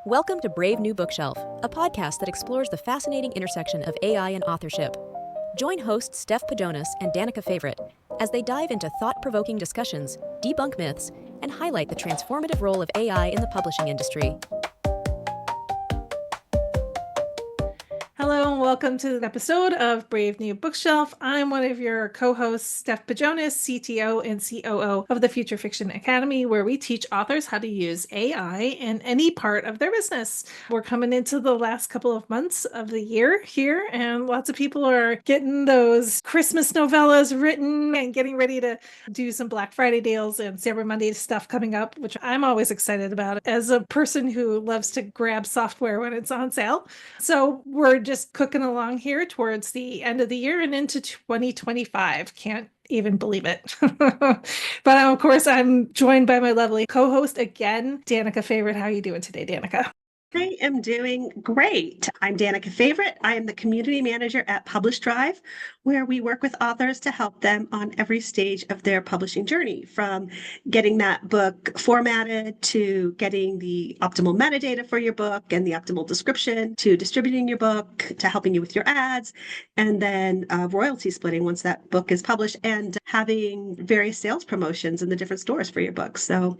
Welcome to Brave New Bookshelf, a podcast that explores the fascinating intersection of AI and authorship. Join hosts Steph Pajonas and Danica Favorite as they dive into thought-provoking discussions, debunk myths, and highlight the transformative role of AI in the publishing industry. Hello and welcome to the episode of Brave New Bookshelf. I'm one of your co-hosts, Steph Pajonas, CTO and COO of the Future Fiction Academy, where we teach authors how to use AI in any part of their business. We're coming into the last couple of months of the year here, and lots of people are getting those Christmas novellas written and getting ready to do some Black Friday deals and Cyber Monday stuff coming up, which I'm always excited about as a person who loves to grab software when it's on sale. So we're just cooking along here towards the end of the year and into 2025. Can't even believe it. But of course, I'm joined by my lovely co-host again, Danica Favorite. How are you doing today, Danica? I am doing great. I'm Danica Favorite. I am the community manager at Publish Drive, where we work with authors to help them on every stage of their publishing journey, from getting that book formatted to getting the optimal metadata for your book and the optimal description, to distributing your book, to helping you with your ads, and then royalty splitting once that book is published, and having various sales promotions in the different stores for your book. So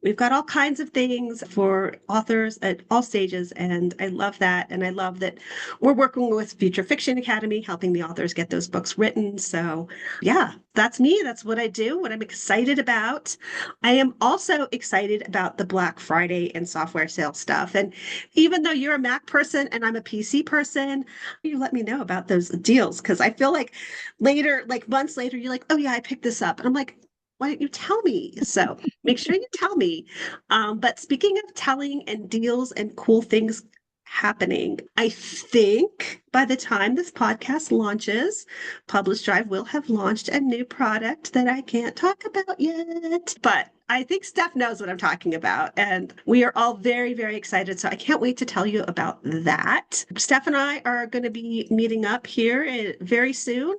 we've got all kinds of things for authors at all stages, and I love that. And I love that we're working with Future Fiction Academy, helping the authors get those books written. So yeah, that's me. That's what I do, what I'm excited about. I am also excited about the Black Friday and software sale stuff. And even though you're a Mac person and I'm a PC person, you let me know about those deals, because I feel like later, like months later, you're like, oh yeah, I picked this up. And I'm like, why don't you tell me? So make sure you tell me. But speaking of telling and deals and cool things happening, I think by the time this podcast launches, Publish Drive will have launched a new product that I can't talk about yet. But I think Steph knows what I'm talking about, and we are all very, very excited. So I can't wait to tell you about that. Steph and I are going to be meeting up here very soon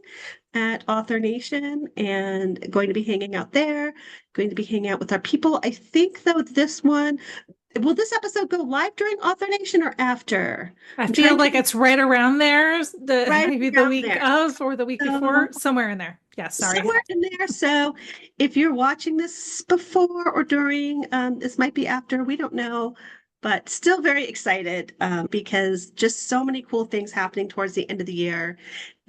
at Author Nation and going to be hanging out there, going to be hanging out with our people. I think, though, will this episode go live during Author Nation or after? I feel like it's right around there, Right maybe the around week there. of or the week before, somewhere in there. Yeah, sorry. Somewhere in there. So if you're watching this before or during, this might be after, we don't know. But still very excited because just so many cool things happening towards the end of the year.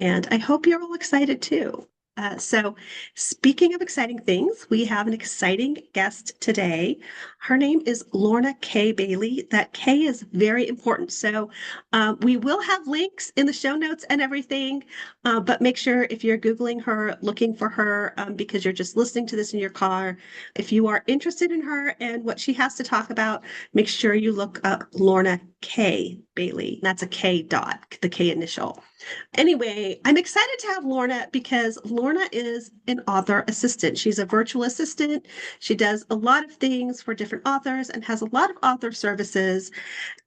And I hope you're all excited too. So speaking of exciting things, we have an exciting guest today. Her name is Lorna K. Bailey. That K is very important. So we will have links in the show notes and everything, but make sure if you're Googling her, looking for her, because you're just listening to this in your car, if you are interested in her and what she has to talk about, make sure you look up Lorna K. Bailey. That's a K dot, the K initial. Anyway, I'm excited to have Lorna because Lorna is an author assistant. She's a virtual assistant. She does a lot of things for different authors and has a lot of author services.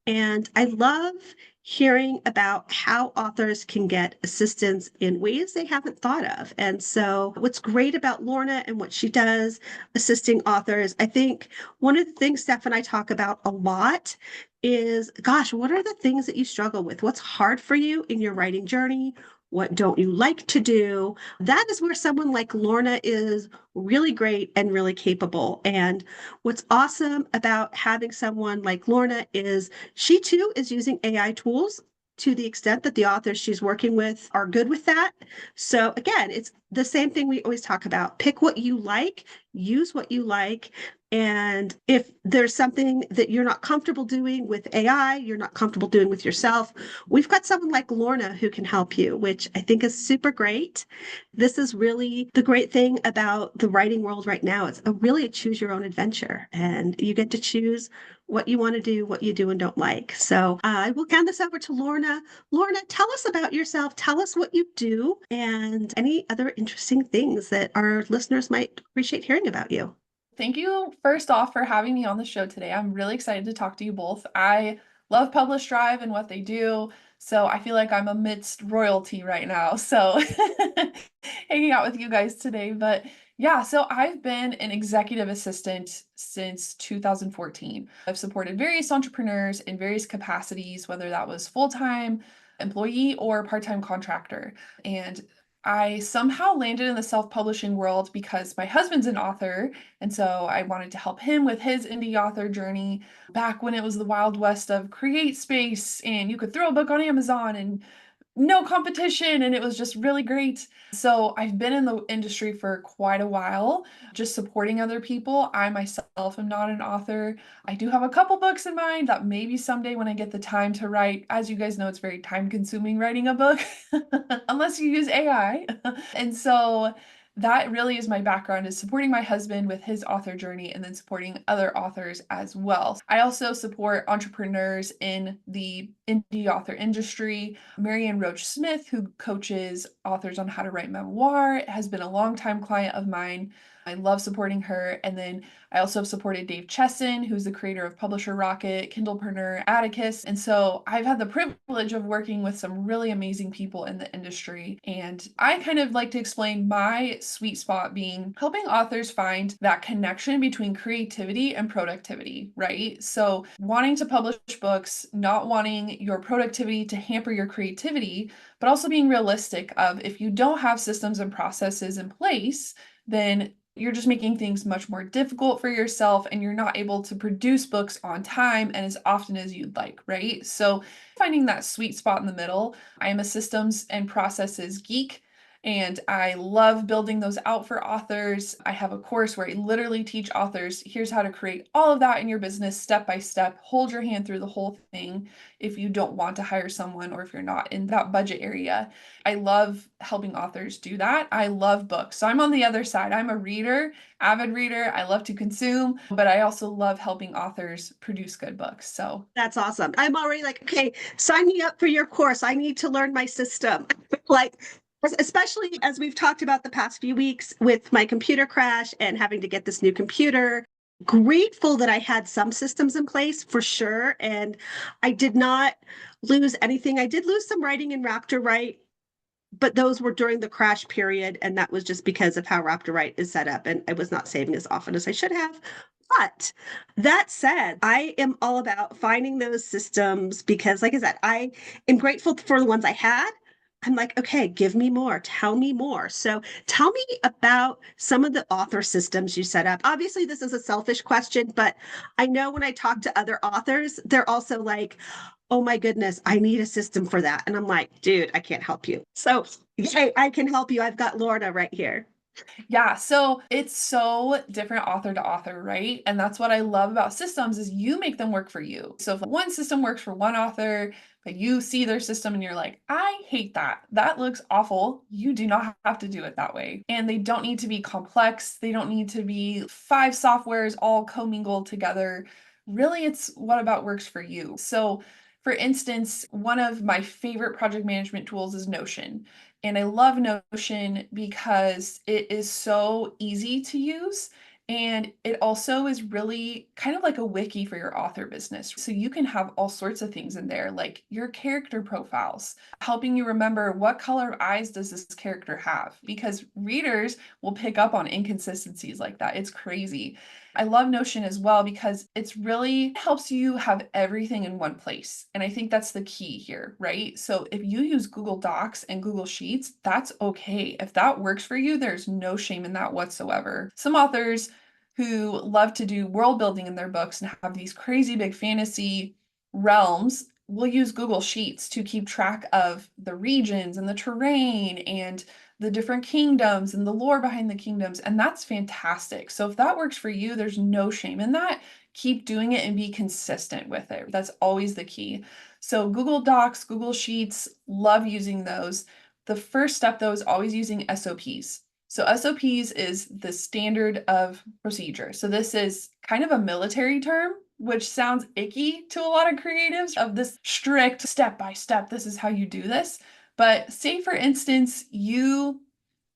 And I love hearing about how authors can get assistance in ways they haven't thought of. And so what's great about Lorna and what she does assisting authors, I think one of the things Steph and I talk about a lot is, gosh, what are the things that you struggle with? What's hard for you in your writing journey? What don't you like to do? That is where someone like Lorna is really great and really capable. And what's awesome about having someone like Lorna is she too is using AI tools to the extent that the authors she's working with are good with that. So again, it's the same thing we always talk about. Pick what you like, use what you like. And if there's something that you're not comfortable doing with AI, you're not comfortable doing with yourself, we've got someone like Lorna who can help you, which I think is super great. This is really the great thing about the writing world right now. It's really a choose your own adventure, and you get to choose what you want to do, what you do and don't like. So I will hand this over to Lorna. Lorna, tell us about yourself. Tell us what you do and any other interesting things that our listeners might appreciate hearing about you. Thank you, first off, for having me on the show today. I'm really excited to talk to you both. I love Publish Drive and what they do. So I feel like I'm amidst royalty right now. So hanging out with you guys today. But yeah, so I've been an executive assistant since 2014. I've supported various entrepreneurs in various capacities, whether that was full-time employee or part-time contractor. And I somehow landed in the self-publishing world because my husband's an author, and so I wanted to help him with his indie author journey back when it was the Wild West of Create Space and you could throw a book on Amazon and no competition, and it was just really great. So I've been in the industry for quite a while, just supporting other people. I myself am not an author. I do have a couple books in mind that maybe someday when I get the time to write. As you guys know, it's very time consuming writing a book, unless you use AI. And so that really is my background, is supporting my husband with his author journey and then supporting other authors as well. I also support entrepreneurs in the indie author industry. Marianne Roach Smith, who coaches authors on how to write memoir, has been a longtime client of mine. I love supporting her. And then I also have supported Dave Chesson, who's the creator of Publisher Rocket, Kindlepreneur, Atticus. And so I've had the privilege of working with some really amazing people in the industry. And I kind of like to explain my sweet spot being helping authors find that connection between creativity and productivity, right? So wanting to publish books, not wanting your productivity to hamper your creativity, but also being realistic of if you don't have systems and processes in place, then you're just making things much more difficult for yourself and you're not able to produce books on time and as often as you'd like, right? So finding that sweet spot in the middle. I am a systems and processes geek, and I love building those out for authors. I have a course where I literally teach authors, here's how to create all of that in your business step by step. Hold your hand through the whole thing if you don't want to hire someone or if you're not in that budget area. I love helping authors do that. I love books. So I'm on the other side. I'm a reader, avid reader. I love to consume, but I also love helping authors produce good books. So That's awesome. I'm already like, okay, sign me up for your course. I need to learn my system. Like, especially as we've talked about the past few weeks with my computer crash and having to get this new computer. Grateful that I had some systems in place for sure. And I did not lose anything. I did lose some writing in Raptor Write, but those were during the crash period. And that was just because of how Raptor Write is set up. And I was not saving as often as I should have. But that said, I am all about finding those systems because, like I said, I am grateful for the ones I had. I'm like, okay, give me more, tell me more. So tell me about some of the author systems you set up. Obviously, this is a selfish question, but I know when I talk to other authors, they're also like, oh my goodness, I need a system for that. And I'm like, dude, I can't help you. So, yay, I can help you. I've got Lorna right here. yeah, so it's so different author to author, right? And that's what I love about systems is you make them work for you. So if one system works for one author, but you see their system and you're like, I hate that. That looks awful. You do not have to do it that way. And they don't need to be complex. They don't need to be 5 softwares all commingled together. Really, it's what about works for you. So for instance, one of my favorite project management tools is Notion. And I love Notion because it is so easy to use. And it also is really kind of like a wiki for your author business. So you can have all sorts of things in there, like your character profiles, helping you remember what color of eyes does this character have, because readers will pick up on inconsistencies like that. It's crazy. I love Notion as well because it's really helps you have everything in one place. And I think that's the key here, right? So if you use Google Docs and Google Sheets, that's okay. If that works for you, there's no shame in that whatsoever. Some authors who love to do world building in their books and have these crazy big fantasy realms will use Google Sheets to keep track of the regions and the terrain and the different kingdoms and the lore behind the kingdoms. And that's fantastic. So if that works for you, there's no shame in that. Keep doing it and be consistent with it. That's always the key. So Google Docs, Google Sheets, love using those. The first step though is always using SOPs. So SOPs is the standard of procedure. So this is kind of a military term, which sounds icky to a lot of creatives, of this strict step by step, this is how you do this. But say, for instance, you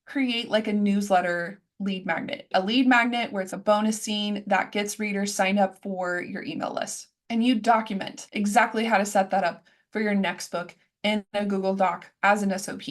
create like a newsletter lead magnet, a lead magnet where it's a bonus scene that gets readers signed up for your email list. and you document exactly how to set that up for your next book in a Google Doc as an SOP.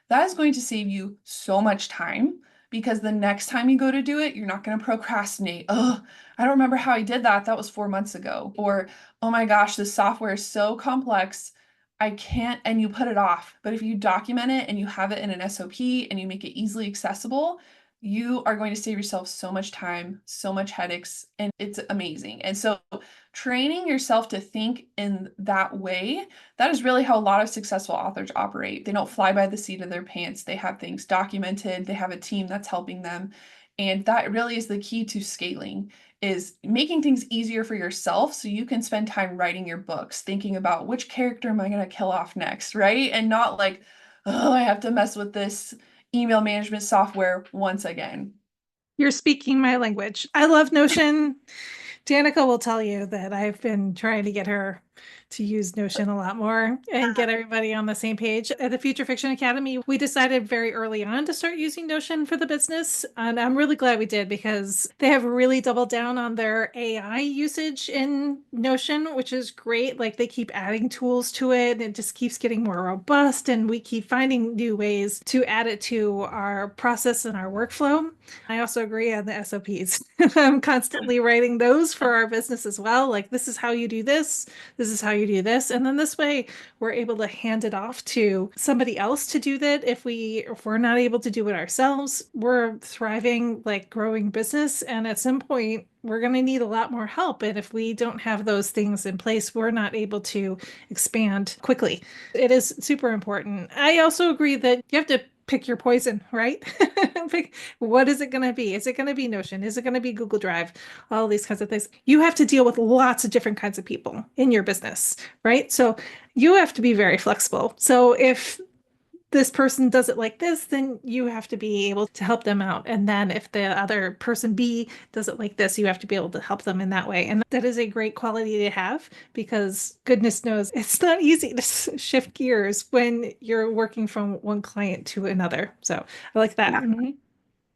That is going to save you so much time, because the next time you go to do it, you're not going to procrastinate. Oh, I don't remember how I did that. That was 4 months ago. Or, oh my gosh, this software is so complex. I can't, and you put it off. But if you document it and you have it in an SOP and you make it easily accessible, you are going to save yourself so much time, so much headaches, and it's amazing. And so training yourself to think in that way, that is really how a lot of successful authors operate. They don't fly by the seat of their pants. They have things documented. They have a team that's helping them. And that really is the key to scaling, is making things easier for yourself so you can spend time writing your books, thinking about which character am I going to kill off next, right? And not like, oh, I have to mess with this email management software once again. You're speaking my language. I love Notion. Danica will tell you that I've been trying to get her to use Notion a lot more and get everybody on the same page. At the Future Fiction Academy, we decided very early on to start using Notion for the business. And I'm really glad we did, because they have really doubled down on their AI usage in Notion, which is great. Like, they keep adding tools to it, and it just keeps getting more robust. And we keep finding new ways to add it to our process and our workflow. I also agree on the SOPs. I'm constantly writing those for our business as well. Like, this is how you do this. This is how you do this. And then this way we're able to hand it off to somebody else to do that. If we're not able to do it ourselves, we're thriving, like, growing business. And at some point we're going to need a lot more help. And if we don't have those things in place, we're not able to expand quickly. It is super important. I also agree that you have to pick your poison, right? What is it going to be? Is it going to be Notion? Is it going to be Google Drive? All these kinds of things. You have to deal with lots of different kinds of people in your business, right? So you have to be very flexible. So if this person does it like this, then you have to be able to help them out. And then if the other person B does it like this, you have to be able to help them in that way. And that is a great quality to have, because goodness knows it's not easy to shift gears when you're working from one client to another. So I like that. Yeah. Mhm.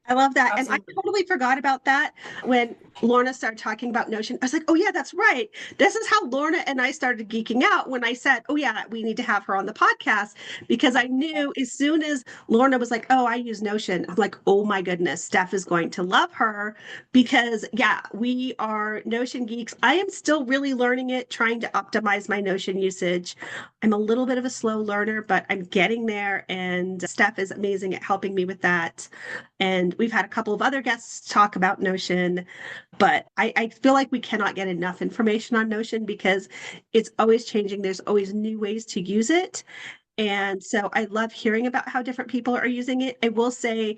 I love that. Absolutely. And I totally forgot about that when Lorna started talking about Notion. I was like, oh, yeah, that's right. This is how Lorna and I started geeking out when I said, oh, yeah, we need to have her on the podcast, because I knew as soon as Lorna was like, oh, I use Notion, I'm like, oh, my goodness, Steph is going to love her, because, yeah, we are Notion geeks. I am still really learning it, trying to optimize my Notion usage. I'm a little bit of a slow learner, but I'm getting there. And Steph is amazing at helping me with that. And we've had a couple of other guests talk about Notion, but I feel like we cannot get enough information on Notion, because it's always changing. There's always new ways to use it. And so I love hearing about how different people are using it. I will say,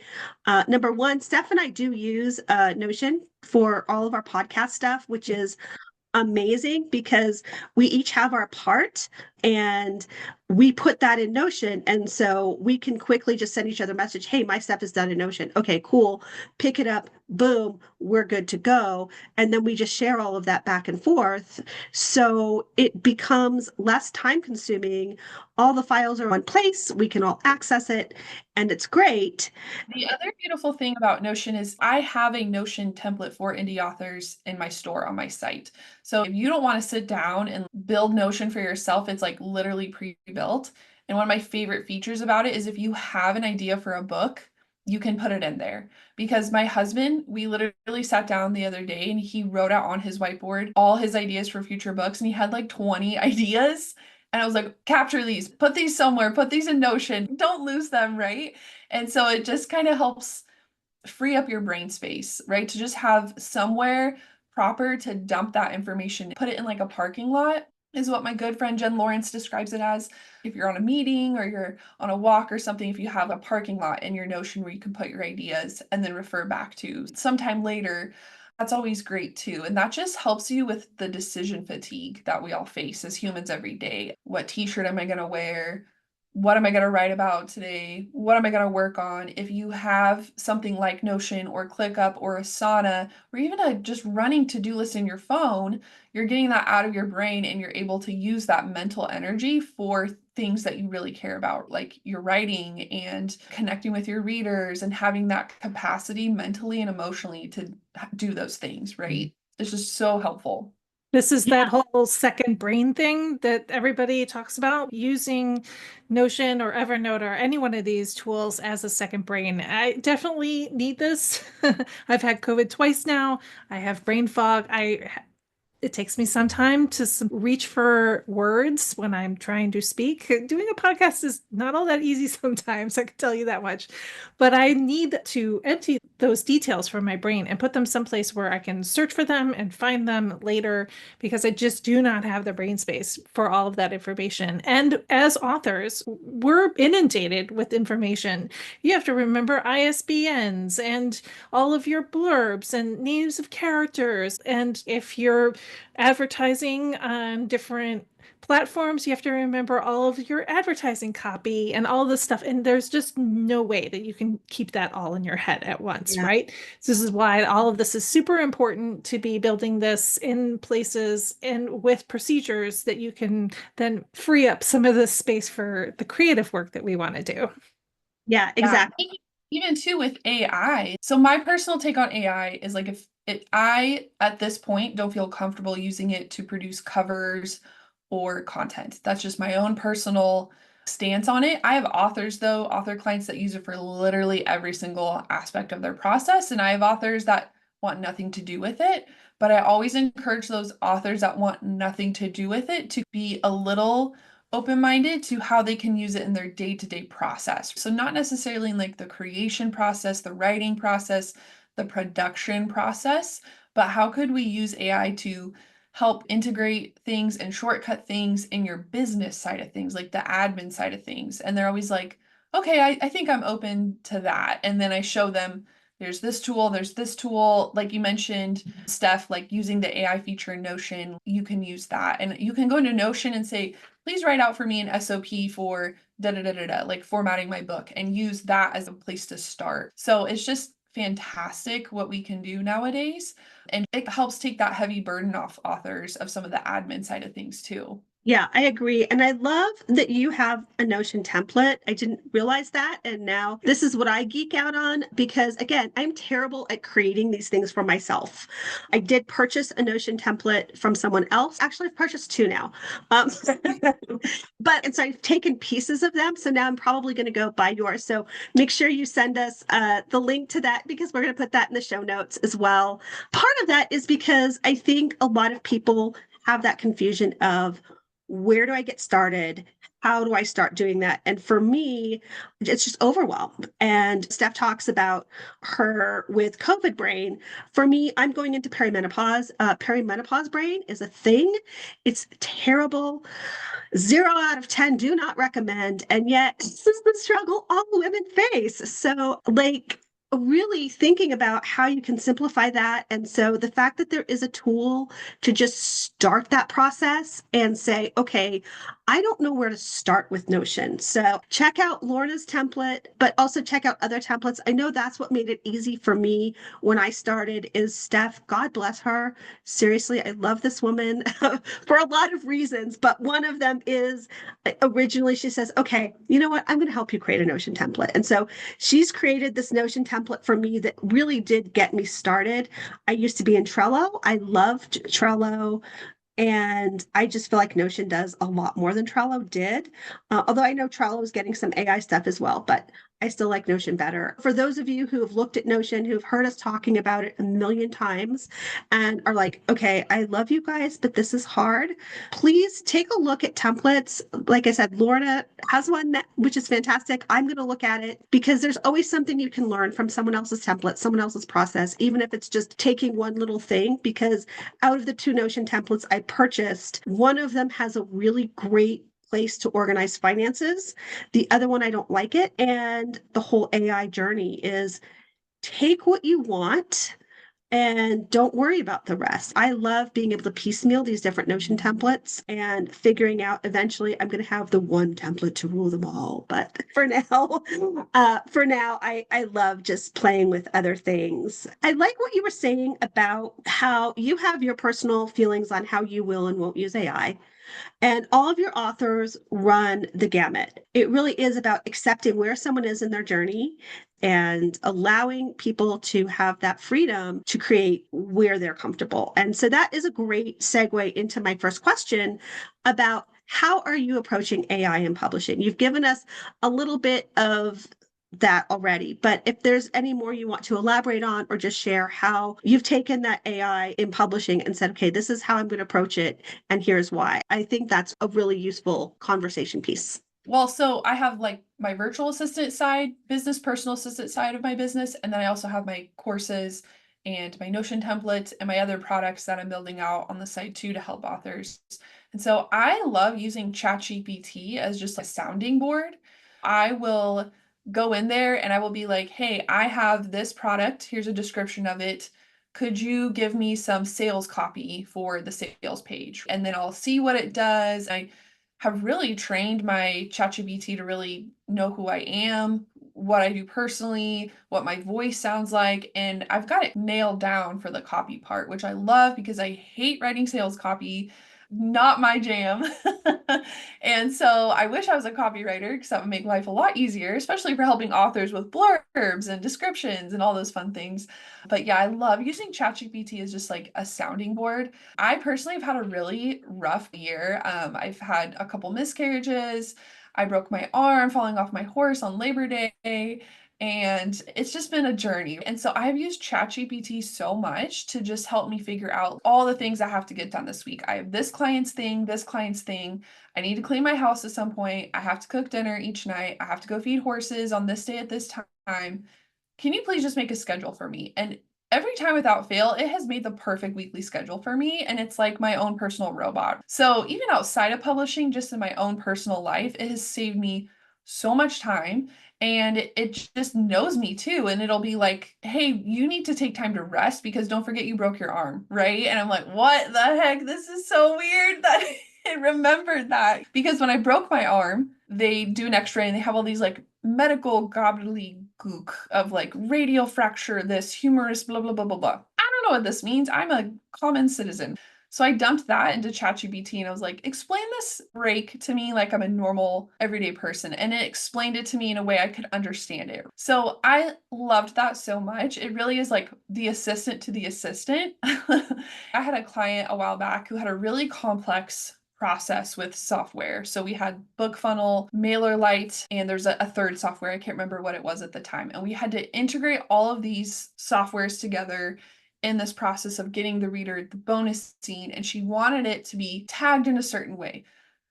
number one, Steph and I do use Notion for all of our podcast stuff, which is amazing, because we each have our part and we put that in Notion. And so we can quickly just send each other a message. Hey, my stuff is done in Notion. Okay, cool. Pick it up. Boom. We're good to go. And then we just share all of that back and forth. So it becomes less time consuming. All the files are in one place. We can all access it, and it's great. The other beautiful thing about Notion is I have a Notion template for indie authors in my store on my site. So if you don't want to sit down and build Notion for yourself, it's like literally pre-built. And one of my favorite features about it is if you have an idea for a book, you can put it in there. Because my husband, we literally sat down the other day and he wrote out on his whiteboard all his ideas for future books, and he had like 20 ideas. And I was like, capture these, put these somewhere, put these in Notion, don't lose them, right? And so it just kind of helps free up your brain space, right? To just have somewhere proper to dump that information. Put it in like a parking lot is what my good friend Jen Lawrence describes it as. If you're on a meeting or you're on a walk or something, if you have a parking lot in your Notion where you can put your ideas and then refer back to sometime later, that's always great too. And that just helps you with the decision fatigue that we all face as humans every day. What t-shirt am I going to wear? What am I going to write about today? What am I going to work on? If you have something like Notion or ClickUp or Asana, or even a just running to-do list in your phone, you're getting that out of your brain and you're able to use that mental energy for things that you really care about, like your writing and connecting with your readers and having that capacity mentally and emotionally to do those things, right? It's just so helpful. This is Yeah. that whole second brain thing that everybody talks about, using Notion or Evernote or any one of these tools as a second brain. I definitely need this. I've had COVID twice now. I have brain fog. It takes me some time to reach for words when I'm trying to speak. Doing a podcast is not all that easy sometimes, I can tell you that much. But I need to empty those details from my brain and put them someplace where I can search for them and find them later, because I just do not have the brain space for all of that information. And as authors, we're inundated with information. You have to remember ISBNs and all of your blurbs and names of characters. And if you're advertising on different platforms, you have to remember all of your advertising copy and all this stuff. And there's just no way that you can keep that all in your head at once, Yeah. right? So this is why all of this is super important, to be building this in places and with procedures that you can then free up some of the space for the creative work that we want to do. Yeah, Yeah, exactly. even too with AI. So my personal take on AI is like, if I at this point don't feel comfortable using it to produce covers or content. That's just my own personal stance on it. I have authors though, author clients that use it for literally every single aspect of their process. And I have authors that want nothing to do with it. But I always encourage those authors that want nothing to do with it to be a little open-minded to how they can use it in their day-to-day process. So not necessarily in like the creation process, the writing process, the production process, but how could we use AI to help integrate things and shortcut things in your business side of things, like the admin side of things. And they're always like, okay, I think I'm open to that. And then I show them there's this tool, like you mentioned, Steph, like using the AI feature in Notion, you can use that. And you can go into Notion and say, please write out for me an SOP for da da da da da, like formatting my book, and use that as a place to start. So it's just fantastic what we can do nowadays. And it helps take that heavy burden off authors of some of the admin side of things too. Yeah, I agree. And I love that you have a Notion template. I didn't realize that. And now this is what I geek out on because, again, I'm terrible at creating these things for myself. I did purchase a Notion template from someone else. Actually, I've purchased two now. Um, and so I've taken pieces of them. So now I'm probably going to go buy yours. So make sure you send us the link to that because we're going to put that in the show notes as well. Part of that is because I think a lot of people have that confusion of, where do I get started? How do I start doing that? And for me, it's just overwhelmed. And Steph talks about her with COVID brain. For me, I'm going into perimenopause. Perimenopause brain is a thing. It's terrible. 0 out of 10 do not recommend. And yet, this is the struggle all women face. So, like, really thinking about how you can simplify that. And so the fact that there is a tool to just start that process and say, okay, I don't know where to start with Notion. So check out Lorna's template, but also check out other templates. I know that's what made it easy for me when I started is Steph. God bless her. Seriously, I love this woman for a lot of reasons, but one of them is originally she says, okay, you know what? I'm going to help you create a Notion template. And so she's created this Notion template for me that really did get me started. I used to be in Trello. I loved Trello. And I just feel like Notion does a lot more than Trello did. Although I know Trello is getting some AI stuff as well, but I still like Notion better. For those of you who have looked at Notion, who've heard us talking about it a million times and are like, okay, I love you guys, but this is hard. Please take a look at templates. Like I said, Lorna has one which is fantastic. I'm going to look at it because there's always something you can learn from someone else's template, someone else's process, even if it's just taking one little thing. Because out of the two Notion templates I purchased, one of them has a really great place to organize finances. The other one, I don't like it. And the whole AI journey is take what you want and don't worry about the rest. I love being able to piecemeal these different Notion templates and figuring out eventually I'm going to have the one template to rule them all. But for now, I love just playing with other things. I like what you were saying about how you have your personal feelings on how you will and won't use AI. And all of your authors run the gamut. It really is about accepting where someone is in their journey and allowing people to have that freedom to create where they're comfortable. And so that is a great segue into my first question about how are you approaching AI in publishing? You've given us a little bit of that already, but if there's any more you want to elaborate on or just share how you've taken that AI in publishing and said, okay, this is how I'm going to approach it, and here's why. I think that's a really useful conversation piece. Well, so I have like my virtual assistant side, business personal assistant side of my business, and then I also have my courses and my Notion templates and my other products that I'm building out on the side too to help authors. And so I love using ChatGPT as just a sounding board. I will go in there and I will be like, hey, I have this product. Here's a description of it. Could you give me some sales copy for the sales page? And then I'll see what it does. I have really trained my ChatGPT to really know who I am, what I do personally, what my voice sounds like, and I've got it nailed down for the copy part, which I love because I hate writing sales copy, not my jam. And so I wish I was a copywriter because that would make life a lot easier, especially for helping authors with blurbs and descriptions and all those fun things. But yeah, I love using ChatGPT as just like a sounding board. I personally have had a really rough year. I've had a couple miscarriages. I broke my arm falling off my horse on Labor Day. And it's just been a journey. And so I've used ChatGPT so much to just help me figure out all the things I have to get done this week. I have this client's thing, this client's thing. I need to clean my house at some point. I have to cook dinner each night. I have to go feed horses on this day at this time. Can you please just make a schedule for me? And every time without fail, it has made the perfect weekly schedule for me. And it's like my own personal robot. So even outside of publishing, just in my own personal life, it has saved me so much time. And it just knows me too. And it'll be like, hey, you need to take time to rest because don't forget you broke your arm, right? And I'm like, what the heck? This is so weird that it remembered that. Because when I broke my arm, they do an x-ray and they have all these like medical gobbledygook of like radial fracture, this humerus, blah, blah, blah, blah, blah. I don't know what this means. I'm a common citizen. So I dumped that into ChatGPT and I was like, explain this break to me like I'm a normal everyday person. And it explained it to me in a way I could understand it. So I loved that so much. It really is like the assistant to the assistant. I had a client a while back who had a really complex process with software. So we had BookFunnel, MailerLite, and there's a third software. I can't remember what it was at the time. And we had to integrate all of these softwares together in this process of getting the reader the bonus scene. And she wanted it to be tagged in a certain way.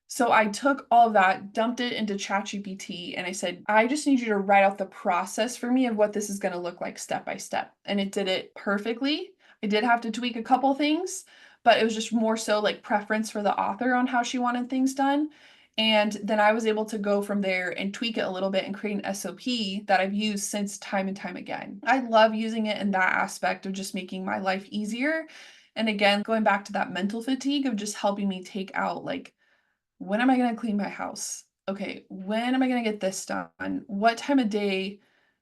So I took all of that, dumped it into ChatGPT, and I said, I just need you to write out the process for me of what this is going to look like step by step. And it did it perfectly. I did have to tweak a couple things, but it was just more so like preference for the author on how she wanted things done. And then I was able to go from there and tweak it a little bit and create an SOP that I've used since time and time again. I love using it in that aspect of just making my life easier. And again, going back to that mental fatigue of just helping me take out like, when am I going to clean my house? Okay, when am I going to get this done? What time of day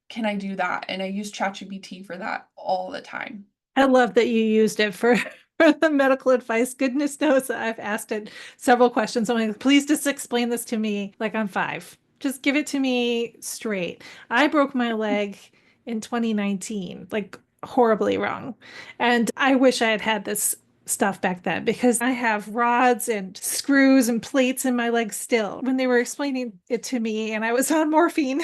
can I do that? And I use ChatGPT for that all the time. I love that you used it for the medical advice. Goodness knows that I've asked it several questions. I'm like, please just explain this to me like I'm 5. Just give it to me straight. I broke my leg in 2019, like horribly wrong. And I wish I had had this stuff back then because I have rods and screws and plates in my legs still. When they were explaining it to me and I was on morphine,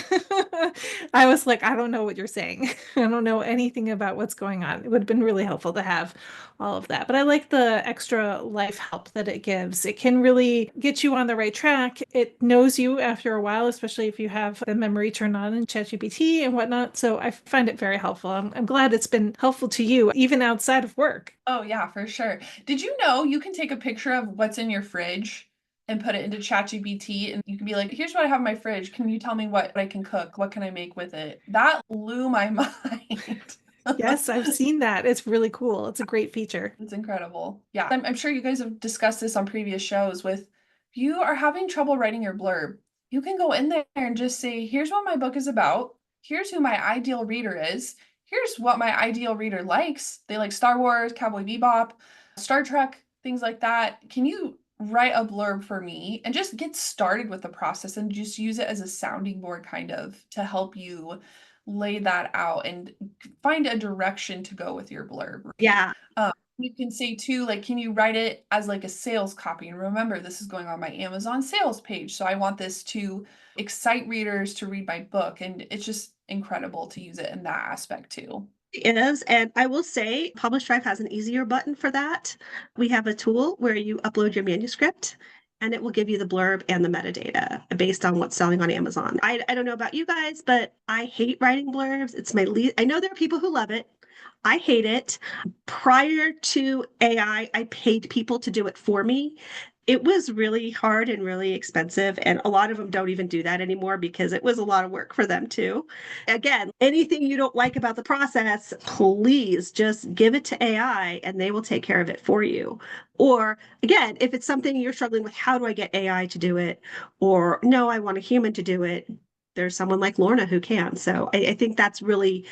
I was like, I don't know what you're saying. I don't know anything about what's going on. It would have been really helpful to have all of that. But I like the extra life help that it gives. It can really get you on the right track. It knows you after a while, especially if you have the memory turned on in ChatGPT and whatnot. So I find it very helpful. I'm glad it's been helpful to you, even outside of work. Oh, yeah, for sure. Did you know you can take a picture of what's in your fridge and put it into ChatGPT and you can be like, here's what I have in my fridge. Can you tell me what I can cook? What can I make with it? That blew my mind. Yes, I've seen that. It's really cool. It's a great feature. It's incredible. Yeah, I'm sure you guys have discussed this on previous shows with if you are having trouble writing your blurb, you can go in there and just say, here's what my book is about. Here's who my ideal reader is. Here's what my ideal reader likes. They like Star Wars, Cowboy Bebop, Star Trek, things like that. Can you write a blurb for me and just get started with the process and just use it as a sounding board kind of to help you lay that out and find a direction to go with your blurb. Right? Yeah. You can say too, like, can you write it as like a sales copy? And remember, this is going on my Amazon sales page. So I want this to excite readers to read my book. And it's just incredible to use it in that aspect too. It is. And I will say, Publish Drive has an easier button for that. We have a tool where you upload your manuscript and it will give you the blurb and the metadata based on what's selling on Amazon. I don't know about you guys, but I hate writing blurbs. It's my least. I know there are people who love it. I hate it. Prior to AI, I paid people to do it for me. It was really hard and really expensive. And a lot of them don't even do that anymore because it was a lot of work for them too. Again, anything you don't like about the process, please just give it to AI and they will take care of it for you. Or again, if it's something you're struggling with, how do I get AI to do it? Or no, I want a human to do it. There's someone like Lorna who can. So I think that's really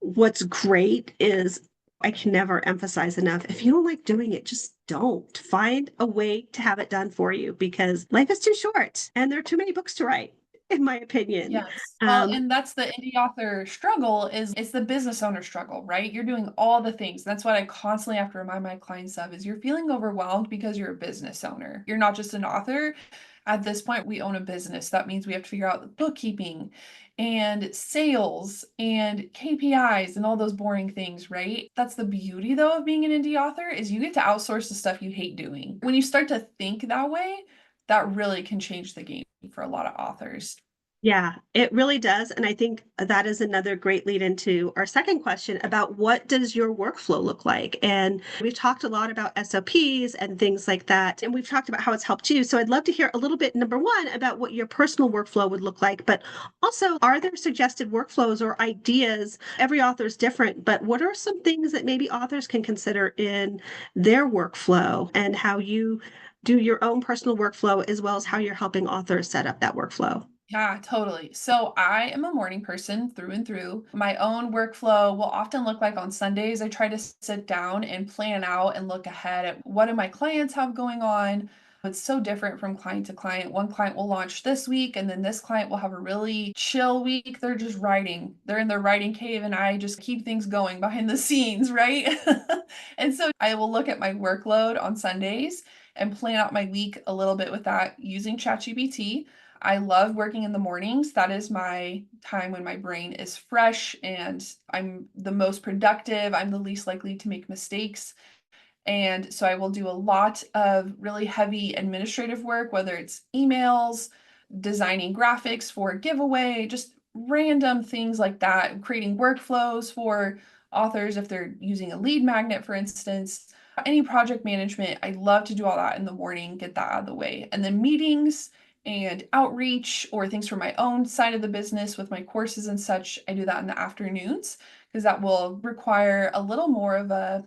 what's great is I can never emphasize enough. If you don't like doing it, just don't. Find a way to have it done for you because life is too short and there are too many books to write, in my opinion. Yes. Well, and that's the indie author struggle is it's the business owner struggle, right? You're doing all the things. That's what I constantly have to remind my clients of is you're feeling overwhelmed because you're a business owner. You're not just an author. At this point, we own a business. That means we have to figure out the bookkeeping and sales and KPIs and all those boring things, right? That's the beauty though of being an indie author is you get to outsource the stuff you hate doing. When you start to think that way, that really can change the game for a lot of authors. Yeah, it really does. And I think that is another great lead into our second question about what does your workflow look like? And we've talked a lot about SOPs and things like that. And we've talked about how it's helped you. So I'd love to hear a little bit, number one, about what your personal workflow would look like. But also, are there suggested workflows or ideas? Every author is different, but what are some things that maybe authors can consider in their workflow and how you do your own personal workflow as well as how you're helping authors set up that workflow? Yeah, totally. So I am a morning person through and through. My own workflow will often look like on Sundays, I try to sit down and plan out and look ahead at what do my clients have going on. It's so different from client to client. One client will launch this week, and then this client will have a really chill week. They're just writing. They're in their writing cave, and I just keep things going behind the scenes, right? And so I will look at my workload on Sundays and plan out my week a little bit with that using ChatGPT. I love working in the mornings. That is my time when my brain is fresh and I'm the most productive. I'm the least likely to make mistakes. And so I will do a lot of really heavy administrative work, whether it's emails, designing graphics for a giveaway, just random things like that, creating workflows for authors if they're using a lead magnet, for instance. Any project management, I love to do all that in the morning, get that out of the way. And then meetings and outreach or things for my own side of the business with my courses and such, I do that in the afternoons because that will require a little more of a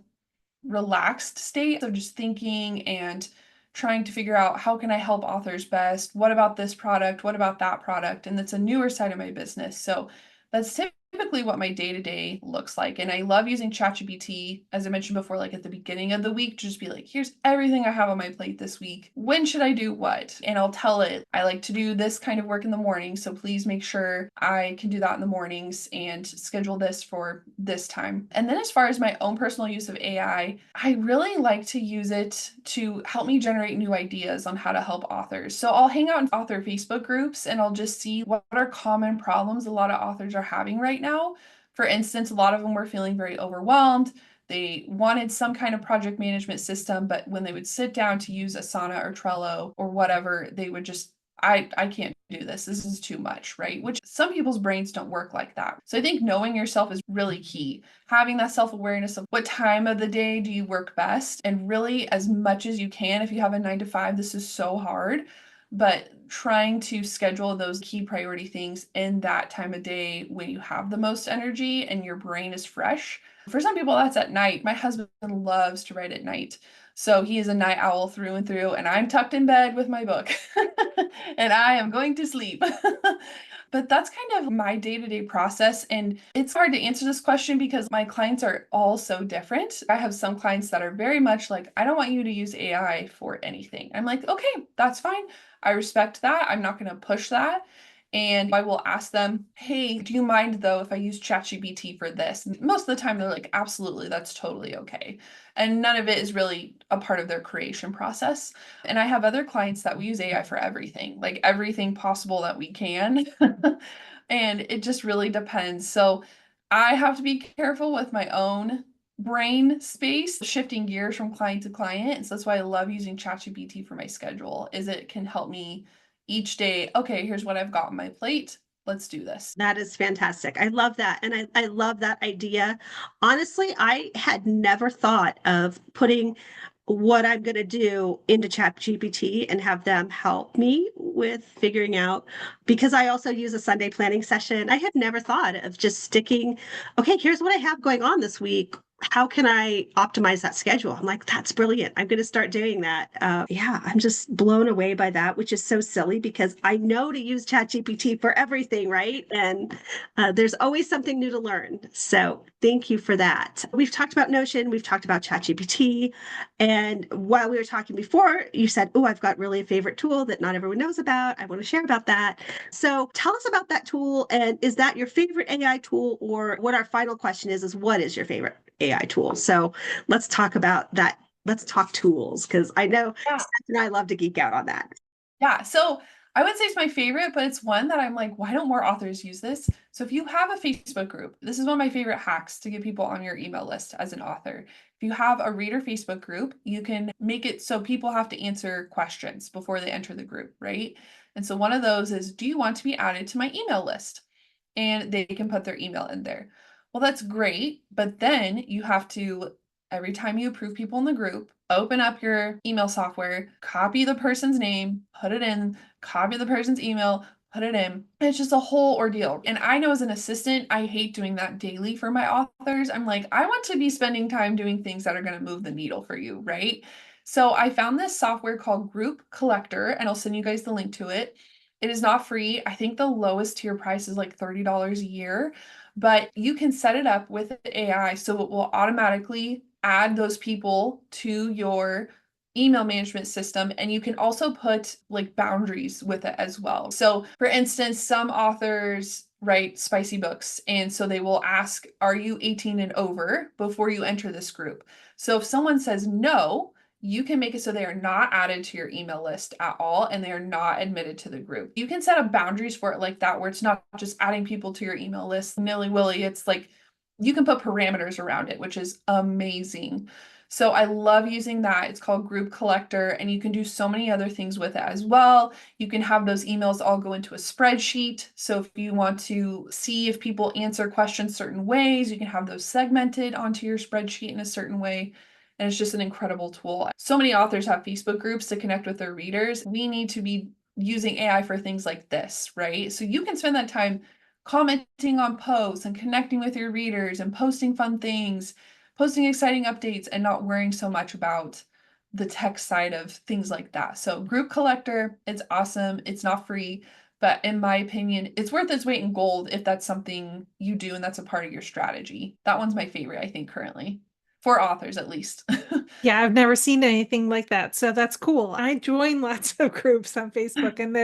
relaxed state of just thinking and trying to figure out how can I help authors best? What about this product? What about that product? And that's a newer side of my business. So that's typically what my day-to-day looks like. And I love using ChatGPT, as I mentioned before, like at the beginning of the week, to just be like, here's everything I have on my plate this week. When should I do what? And I'll tell it, I like to do this kind of work in the morning. So please make sure I can do that in the mornings and schedule this for this time. And then as far as my own personal use of AI, I really like to use it to help me generate new ideas on how to help authors. So I'll hang out in author Facebook groups and I'll just see what are common problems a lot of authors are having right now. For instance, a lot of them were feeling very overwhelmed. They wanted some kind of project management system, but when they would sit down to use Asana or Trello or whatever, they would just I can't do this. This is too much, right? Which some people's brains don't work like that. So I think knowing yourself is really key. Having that self-awareness of what time of the day do you work best, and really as much as you can. If you have a 9 to 5, this is so hard, but trying to schedule those key priority things in that time of day when you have the most energy and your brain is fresh. For some people, that's at night. My husband loves to write at night. So he is a night owl through and through, and I'm tucked in bed with my book and I am going to sleep. But that's kind of my day-to-day process. And it's hard to answer this question because my clients are all so different. I have some clients that are very much like, I don't want you to use AI for anything. I'm like, okay, that's fine. I respect that. I'm not going to push that. And I will ask them, hey, do you mind though if I use ChatGPT for this? And most of the time they're like, absolutely, that's totally okay. And none of it is really a part of their creation process. And I have other clients that we use AI for everything, like everything possible that we can. And it just really depends. So I have to be careful with my own brain space, shifting gears from client to client. And so that's why I love using ChatGPT for my schedule, is it can help me each day. Okay, here's what I've got on my plate. Let's do this. That is fantastic. I love that. And I love that idea. Honestly, I had never thought of putting what I'm going to do into ChatGPT and have them help me with figuring out, because I also use a Sunday planning session. I had never thought of just sticking, okay, here's what I have going on this week. How can I optimize that schedule? I'm like, that's brilliant. I'm going to start doing that. Yeah, I'm just blown away by that, which is so silly because I know to use ChatGPT for everything, right? And there's always something new to learn. So thank you for that. We've talked about Notion, we've talked about ChatGPT. And while we were talking before, you said, oh, I've got really a favorite tool that not everyone knows about. I want to share about that. So tell us about that tool. And is that your favorite AI tool? Or what our final question is what is your favorite AI tool? So let's talk about that. Let's talk tools, because I know Yeah. Steph and I love to geek out on that. Yeah. So I would say it's my favorite, but it's one that I'm like, why don't more authors use this? So if you have a Facebook group, this is one of my favorite hacks to get people on your email list as an author. If you have a reader Facebook group, you can make it so people have to answer questions before they enter the group, right? And so one of those is, do you want to be added to my email list? And they can put their email in there. Well, that's great, but then you have to, every time you approve people in the group, open up your email software, copy the person's name, put it in, copy the person's email, put it in. It's just a whole ordeal. And I know as an assistant, I hate doing that daily for my authors. I'm like, I want to be spending time doing things that are going to move the needle for you, right? So I found this software called Group Collector, and I'll send you guys the link to it. It is not free. I think the lowest tier price is like $30 a year, but you can set it up with AI so it will automatically add those people to your email management system. And you can also put like boundaries with it as well. So for instance, some authors write spicy books. And so they will ask, are you 18 and over before you enter this group? So if someone says no, you can make it so they are not added to your email list at all and they are not admitted to the group. You can set up boundaries for it like that, where it's not just adding people to your email list nilly-willy. It's like you can put parameters around it, which is amazing. So I love using that. It's called Group Collector, and you can do so many other things with it as well. You can have those emails all go into a spreadsheet. So if you want to see if people answer questions certain ways, you can have those segmented onto your spreadsheet in a certain way. And it's just an incredible tool. So many authors have Facebook groups to connect with their readers. We need to be using AI for things like this, right? So you can spend that time commenting on posts and connecting with your readers and posting fun things, posting exciting updates, and not worrying so much about the tech side of things like that. So Group Collector, it's awesome. It's not free, but in my opinion, it's worth its weight in gold if that's something you do and that's a part of your strategy. That one's my favorite, I think, currently. For authors, at least. Yeah, I've never seen anything like that. So that's cool. I join lots of groups on Facebook and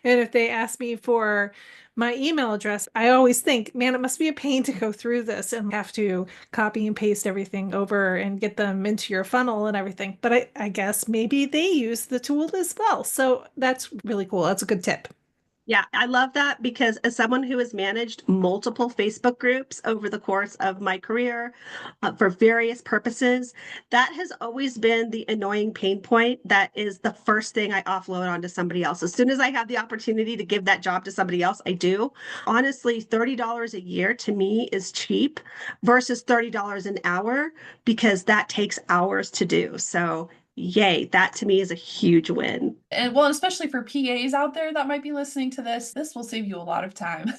if they ask me for my email address, I always think, man, it must be a pain to go through this and have to copy and paste everything over and get them into your funnel and everything. But I guess maybe they use the tool as well. So that's really cool. That's a good tip. Yeah, I love that because as someone who has managed multiple Facebook groups over the course of my career for various purposes, that has always been the annoying pain point. That is the first thing I offload onto somebody else. As soon as I have the opportunity to give that job to somebody else, I do. Honestly, $30 a year to me is cheap versus $30 an hour because that takes hours to do. So yay, that to me is a huge win. And well, especially for PAs out there that might be listening to this will save you a lot of time.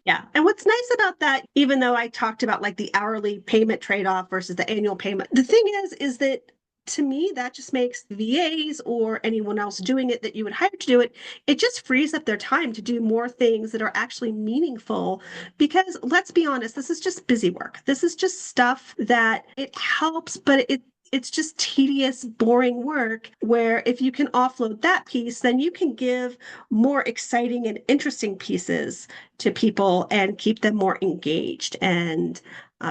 Yeah. And what's nice about that, even though I talked about like the hourly payment trade-off versus the annual payment, the thing is that to me, that just makes VAs or anyone else doing it that you would hire to do it, it just frees up their time to do more things that are actually meaningful. Because let's be honest, this is just busy work. This is just stuff that it helps, but it's just tedious, boring work where if you can offload that piece, then you can give more exciting and interesting pieces to people and keep them more engaged. And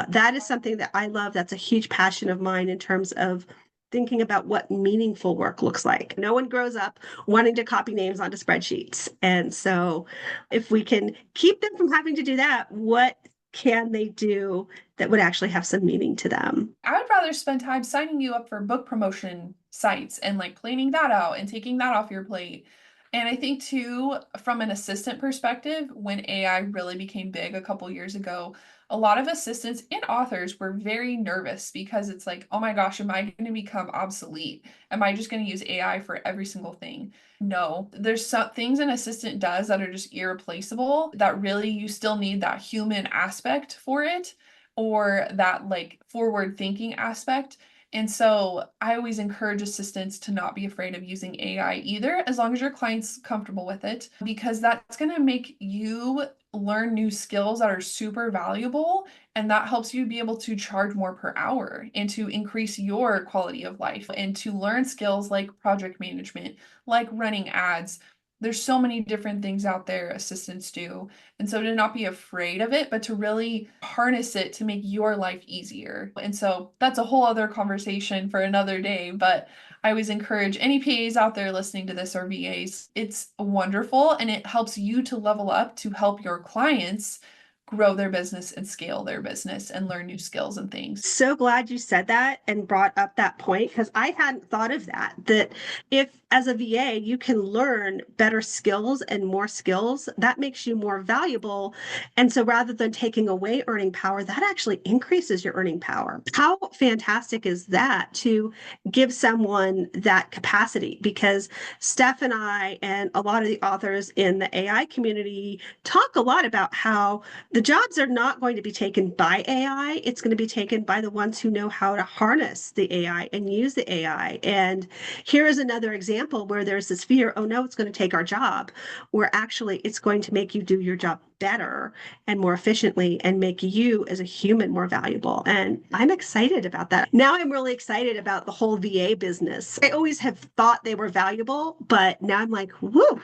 that is something that I love. That's a huge passion of mine in terms of thinking about what meaningful work looks like. No one grows up wanting to copy names onto spreadsheets. And so if we can keep them from having to do that, what can they do that would actually have some meaning to them? I would rather spend time signing you up for book promotion sites and like planning that out and taking that off your plate. And I think too, from an assistant perspective, when AI really became big a couple years ago, a lot of assistants and authors were very nervous because it's like, oh my gosh, am I going to become obsolete? Am I just going to use AI for every single thing? No, there's some things an assistant does that are just irreplaceable that really you still need that human aspect for it, or that like forward thinking aspect. And so I always encourage assistants to not be afraid of using AI either, as long as your client's comfortable with it, because that's going to make you learn new skills that are super valuable. And that helps you be able to charge more per hour and to increase your quality of life and to learn skills like project management, like running ads. There's so many different things out there assistants do. And so to not be afraid of it, but to really harness it to make your life easier. And so that's a whole other conversation for another day. But I always encourage any PAs out there listening to this or VAs. It's wonderful and it helps you to level up to help your clients grow their business and scale their business and learn new skills and things. So glad you said that and brought up that point because I hadn't thought of that. That if, as a VA, you can learn better skills and more skills, that makes you more valuable. And so rather than taking away earning power, that actually increases your earning power. How fantastic is that to give someone that capacity? Because Steph and I and a lot of the authors in the AI community talk a lot about how the jobs are not going to be taken by AI. It's going to be taken by the ones who know how to harness the AI and use the AI. And here is another example where there's this fear, oh no, it's going to take our job, where actually it's going to make you do your job better and more efficiently and make you as a human more valuable. And I'm excited about that. Now I'm really excited about the whole VA business. I always have thought they were valuable, but now I'm like, whoo,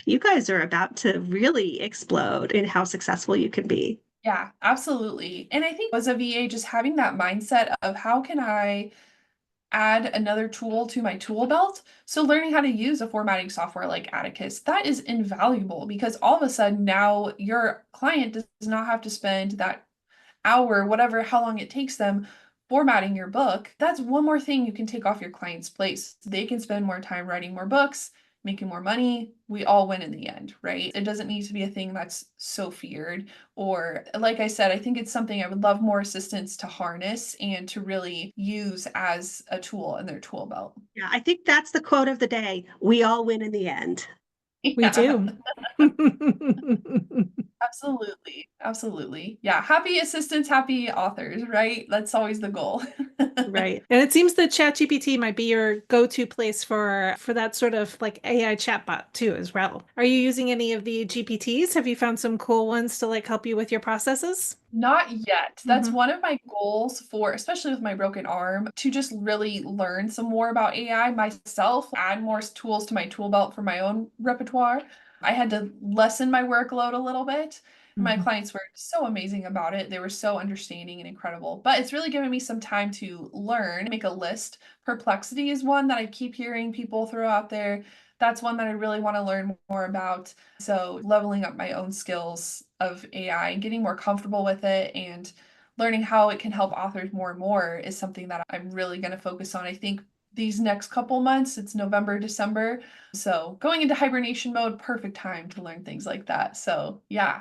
you guys are about to really explode in how successful you can be. Yeah, absolutely. And I think as a VA, just having that mindset of how can I add another tool to my tool belt. So learning how to use a formatting software like Atticus, that is invaluable because all of a sudden now your client does not have to spend that hour, whatever, how long it takes them formatting your book. That's one more thing you can take off your client's plate. They can spend more time writing more books, making more money. We all win in the end, right? It doesn't need to be a thing that's so feared. Or, like I said, I think it's something I would love more assistants to harness and to really use as a tool in their tool belt. Yeah, I think that's the quote of the day. We all win in the end. We do. Absolutely. Absolutely. Yeah. Happy assistants, happy authors, right? That's always the goal. Right. And it seems that ChatGPT might be your go-to place for that sort of like AI chatbot too as well. Are you using any of the GPTs? Have you found some cool ones to like help you with your processes? Not yet. That's Mhm. one of my goals for, especially with my broken arm, to just really learn some more about AI myself, add more tools to my tool belt for my own repertoire. I had to lessen my workload a little bit. My Mhm. clients were so amazing about it. They were so understanding and incredible. But it's really given me some time to learn, make a list. Perplexity is one that I keep hearing people throw out there. That's one that I really want to learn more about. So leveling up my own skills of AI and getting more comfortable with it and learning how it can help authors more and more is something that I'm really going to focus on. I think these next couple months. It's November, December. So going into hibernation mode, perfect time to learn things like that. So yeah.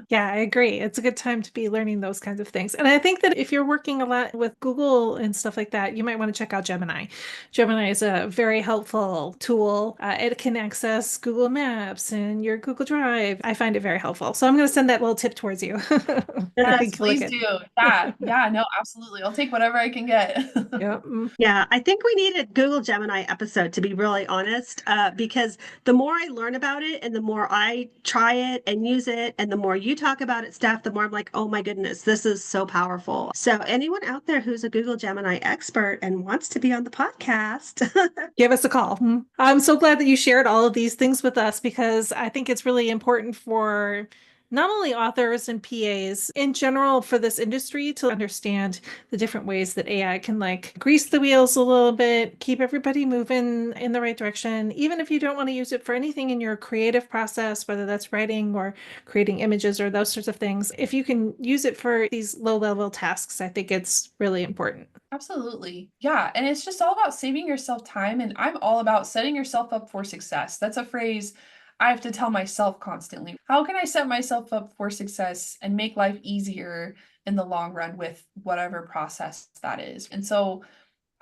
Yeah, I agree. It's a good time to be learning those kinds of things. And I think that if you're working a lot with Google and stuff like that, you might want to check out Gemini. Gemini is a very helpful tool. It can access Google Maps and your Google Drive. I find it very helpful. So I'm going to send that little tip towards you. I Yes, think you'll like please it. do. Yeah. Yeah, no, absolutely. I'll take whatever I can get. Yeah. Yeah, I think we need a Google Gemini episode, to be really honest, because the more I learn about it and the more I try it and use it, and the more you talk about it, Steph, the more I'm like, oh my goodness, this is so powerful. So, anyone out there who's a Google Gemini expert and wants to be on the podcast, Give us a call. I'm so glad that you shared all of these things with us because I think it's really important for not only authors and PAs in general for this industry to understand the different ways that AI can like grease the wheels a little bit, keep everybody moving in the right direction, even if you don't want to use it for anything in your creative process, whether that's writing or creating images or those sorts of things. If you can use it for these low-level tasks, I think it's really important. Absolutely. Yeah. And it's just all about saving yourself time. And I'm all about setting yourself up for success. That's a phrase I have to tell myself constantly. How can I set myself up for success and make life easier in the long run with whatever process that is? And so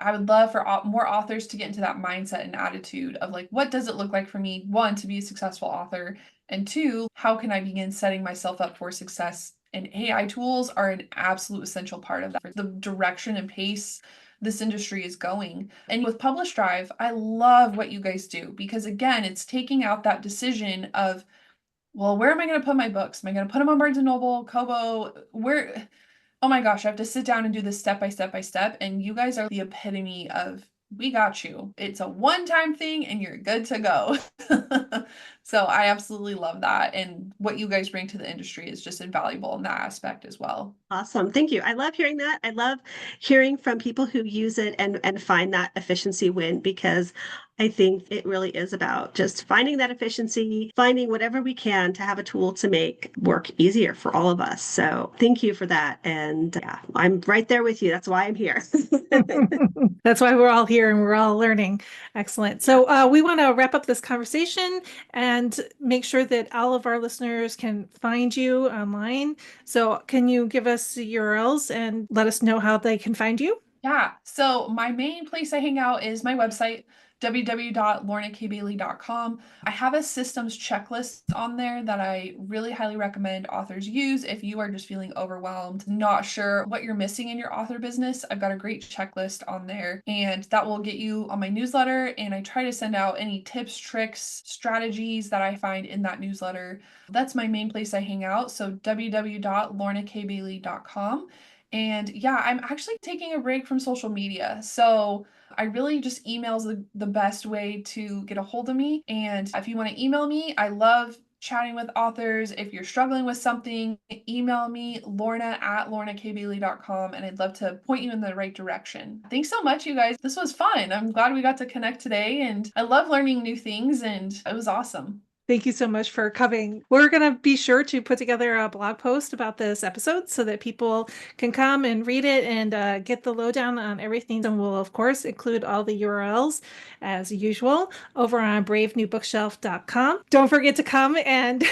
I would love for more authors to get into that mindset and attitude of like, what does it look like for me, one, to be a successful author, and two, how can I begin setting myself up for success? And AI tools are an absolute essential part of that. The direction and pace this industry is going. And with Publish Drive, I love what you guys do because again, it's taking out that decision of, well, where am I going to put my books? Am I going to put them on Barnes and Noble, Kobo? Where? Oh my gosh, I have to sit down and do this step by step by step. And you guys are the epitome of we got you. It's a one-time thing and you're good to go. So I absolutely love that. And what you guys bring to the industry is just invaluable in that aspect as well. awesome. Thank you. I love hearing that. I love hearing from people who use it and find that efficiency win because I think it really is about just finding that efficiency, finding whatever we can to have a tool to make work easier for all of us. So thank you for that. And yeah, I'm right there with you. That's why I'm here. That's why we're all here and we're all learning. Excellent. So we want to wrap up this conversation and make sure that all of our listeners can find you online. So can you give us the URLs and let us know how they can find you? Yeah. So my main place I hang out is my website, www.lornakbailey.com. I have a systems checklist on there that I really highly recommend authors use if you are just feeling overwhelmed, not sure what you're missing in your author business. I've got a great checklist on there and that will get you on my newsletter. And I try to send out any tips, tricks, strategies that I find in that newsletter. That's my main place I hang out. So www.lornakbailey.com. And yeah, I'm actually taking a break from social media. So I really just email's the best way to get a hold of me. And if you want to email me, I love chatting with authors. If you're struggling with something, email me, lorna@lornakbailey.com, and I'd love to point you in the right direction. Thanks so much, you guys. This was fun. I'm glad we got to connect today, and I love learning new things, and it was awesome. Thank you so much for coming. We're going to be sure to put together a blog post about this episode so that people can come and read it and get the lowdown on everything. And we'll, of course, include all the URLs as usual over on bravenewbookshelf.com. Don't forget to come and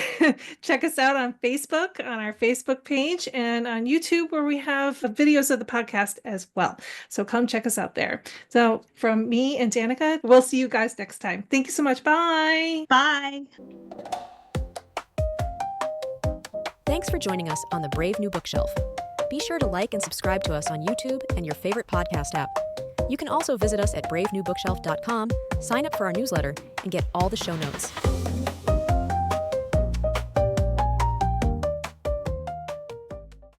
check us out on Facebook, on our Facebook page, and on YouTube, where we have videos of the podcast as well. So come check us out there. So from me and Danica, we'll see you guys next time. Thank you so much. Bye. Bye. Thanks for joining us on the Brave New Bookshelf. Be sure to like and subscribe to us on YouTube and your favorite podcast app. You can also visit us at bravenewbookshelf.com, sign up for our newsletter, and get all the show notes.